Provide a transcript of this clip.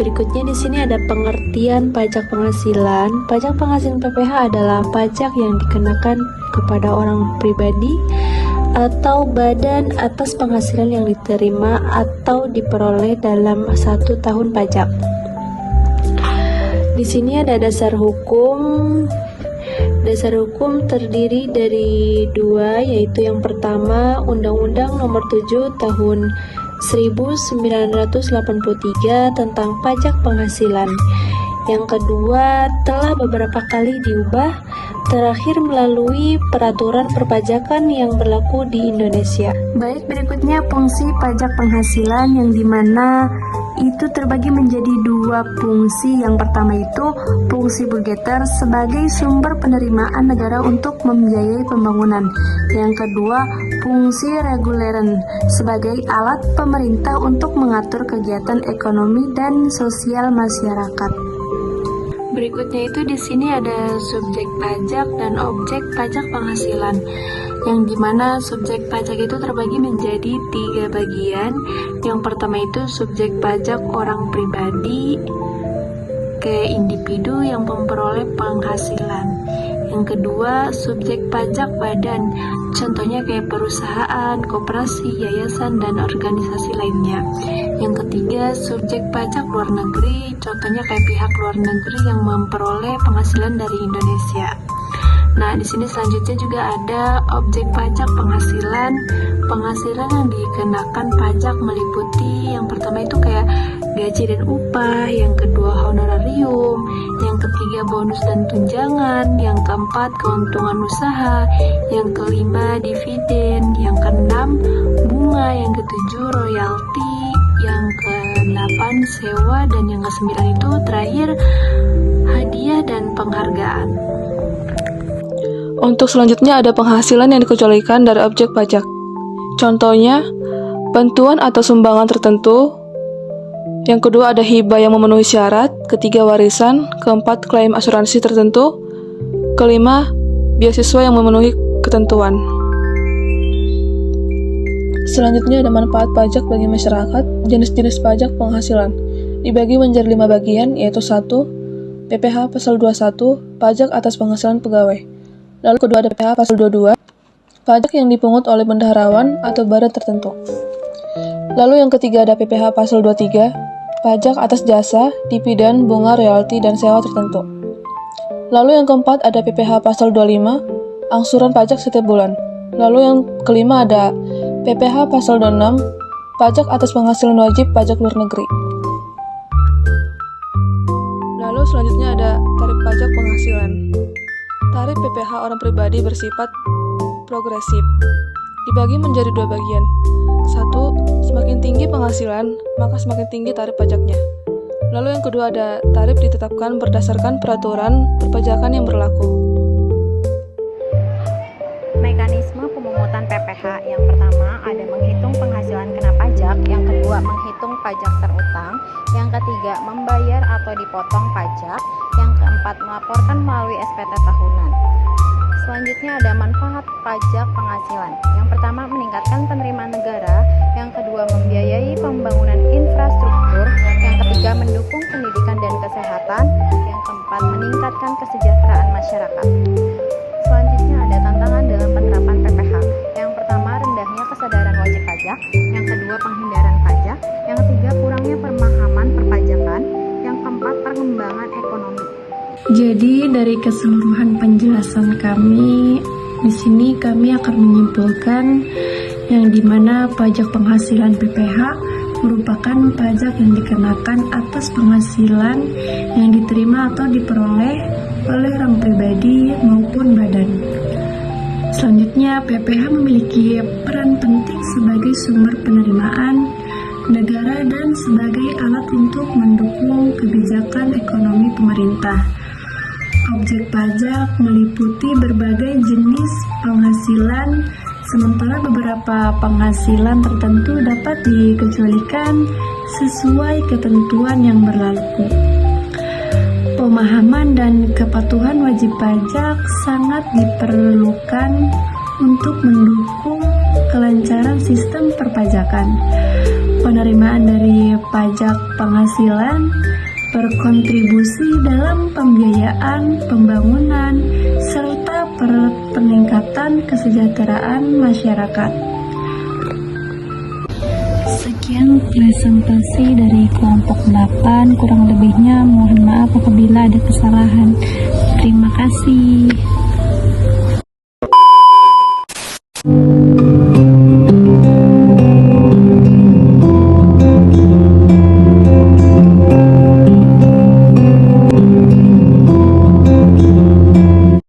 Berikutnya di sini ada pengertian pajak penghasilan. Pajak penghasilan PPH adalah pajak yang dikenakan kepada orang pribadi atau badan atas penghasilan yang diterima atau diperoleh dalam 1 tahun pajak. Di sini ada dasar hukum. Dasar hukum terdiri dari 2, yaitu yang pertama Undang-Undang Nomor 7 Tahun 1983 tentang pajak penghasilan. Yang kedua, telah beberapa kali diubah, terakhir melalui peraturan perpajakan yang berlaku di Indonesia. Baik, berikutnya fungsi pajak penghasilan yang dimana itu terbagi menjadi 2 fungsi. Yang pertama itu fungsi budgeter sebagai sumber penerimaan negara untuk membiayai pembangunan. Yang kedua, fungsi reguleran sebagai alat pemerintah untuk mengatur kegiatan ekonomi dan sosial masyarakat. Berikutnya itu di sini ada subjek pajak dan objek pajak penghasilan, yang dimana subjek pajak itu terbagi menjadi 3 bagian. Yang pertama itu subjek pajak orang pribadi, kayak individu yang memperoleh penghasilan. Yang kedua, subjek pajak badan, contohnya kayak perusahaan, koperasi, yayasan, dan organisasi lainnya. Yang ketiga, subjek pajak luar negeri, contohnya kayak pihak luar negeri yang memperoleh penghasilan dari Indonesia. Nah, di sini selanjutnya juga ada objek pajak penghasilan. Penghasilan yang dikenakan pajak meliputi yang pertama itu kayak gaji dan upah, yang kedua honorarium, yang ketiga bonus dan tunjangan, yang keempat keuntungan usaha, yang kelima dividen, yang keenam bunga, yang ketujuh royalti, yang ke-8 sewa, dan yang ke-9 itu terakhir hadiah dan penghargaan. Untuk selanjutnya ada penghasilan yang dikecualikan dari objek pajak. Contohnya, bantuan atau sumbangan tertentu. Yang kedua ada hibah yang memenuhi syarat. Ketiga warisan. Keempat klaim asuransi tertentu. Kelima beasiswa yang memenuhi ketentuan. Selanjutnya ada manfaat pajak bagi masyarakat. Jenis-jenis pajak penghasilan dibagi menjadi 5 bagian, yaitu 1. PPh pasal 21, pajak atas penghasilan pegawai. Lalu kedua ada PPh pasal 22, pajak yang dipungut oleh bendaharawan atau badan tertentu. Lalu yang ketiga ada PPh pasal 23, pajak atas jasa, dividen, bunga, royalti, dan sewa tertentu. Lalu yang keempat ada PPh pasal 25, angsuran pajak setiap bulan. Lalu yang kelima ada PPh pasal 26, pajak atas penghasilan wajib pajak luar negeri. Lalu selanjutnya ada tarif pajak penghasilan. Tarif PPh orang pribadi bersifat progresif, dibagi menjadi 2 bagian. 1. Semakin tinggi penghasilan, maka semakin tinggi tarif pajaknya. Lalu yang kedua ada tarif ditetapkan berdasarkan peraturan perpajakan yang berlaku. Mekanisme pemungutan PPh yang pertama ada menghitung penghasilan kena pajak, yang kedua menghitung pajak terutang, yang ketiga membayar atau dipotong pajak, yang keempat melaporkan melalui SPT tahunan. Selanjutnya ada manfaat pajak penghasilan. Yang pertama meningkatkan penerimaan negara, yang kedua membiayai pembangunan infrastruktur, yang ketiga mendukung pendidikan dan kesehatan, yang keempat meningkatkan kesejahteraan masyarakat. Selanjutnya ada tantangan dalam penerapan PPh. Yang pertama rendahnya kesadaran wajib pajak, yang kedua penghindaran pajak, yang ketiga kurangnya pemahaman perpajakan, yang keempat pengembangan ekonomi. Jadi dari keseluruhan penjelasan kami di sini kami akan menyimpulkan yang dimana pajak penghasilan PPh merupakan pajak yang dikenakan atas penghasilan yang diterima atau diperoleh oleh orang pribadi maupun badan. Selanjutnya, PPh memiliki peran penting sebagai sumber penerimaan negara dan sebagai alat untuk mendukung kebijakan ekonomi pemerintah. Objek Objek pajak meliputi berbagai jenis penghasilan, sementara beberapa penghasilan tertentu dapat dikecualikan sesuai ketentuan yang berlaku. Pemahaman dan kepatuhan wajib pajak sangat diperlukan untuk mendukung kelancaran sistem perpajakan. Penerimaan dari pajak penghasilan berkontribusi dalam pembiayaan pembangunan serta peningkatan kesejahteraan masyarakat. Sekian presentasi dari kelompok 8, kurang lebihnya mohon maaf apabila ada kesalahan. Terima kasih.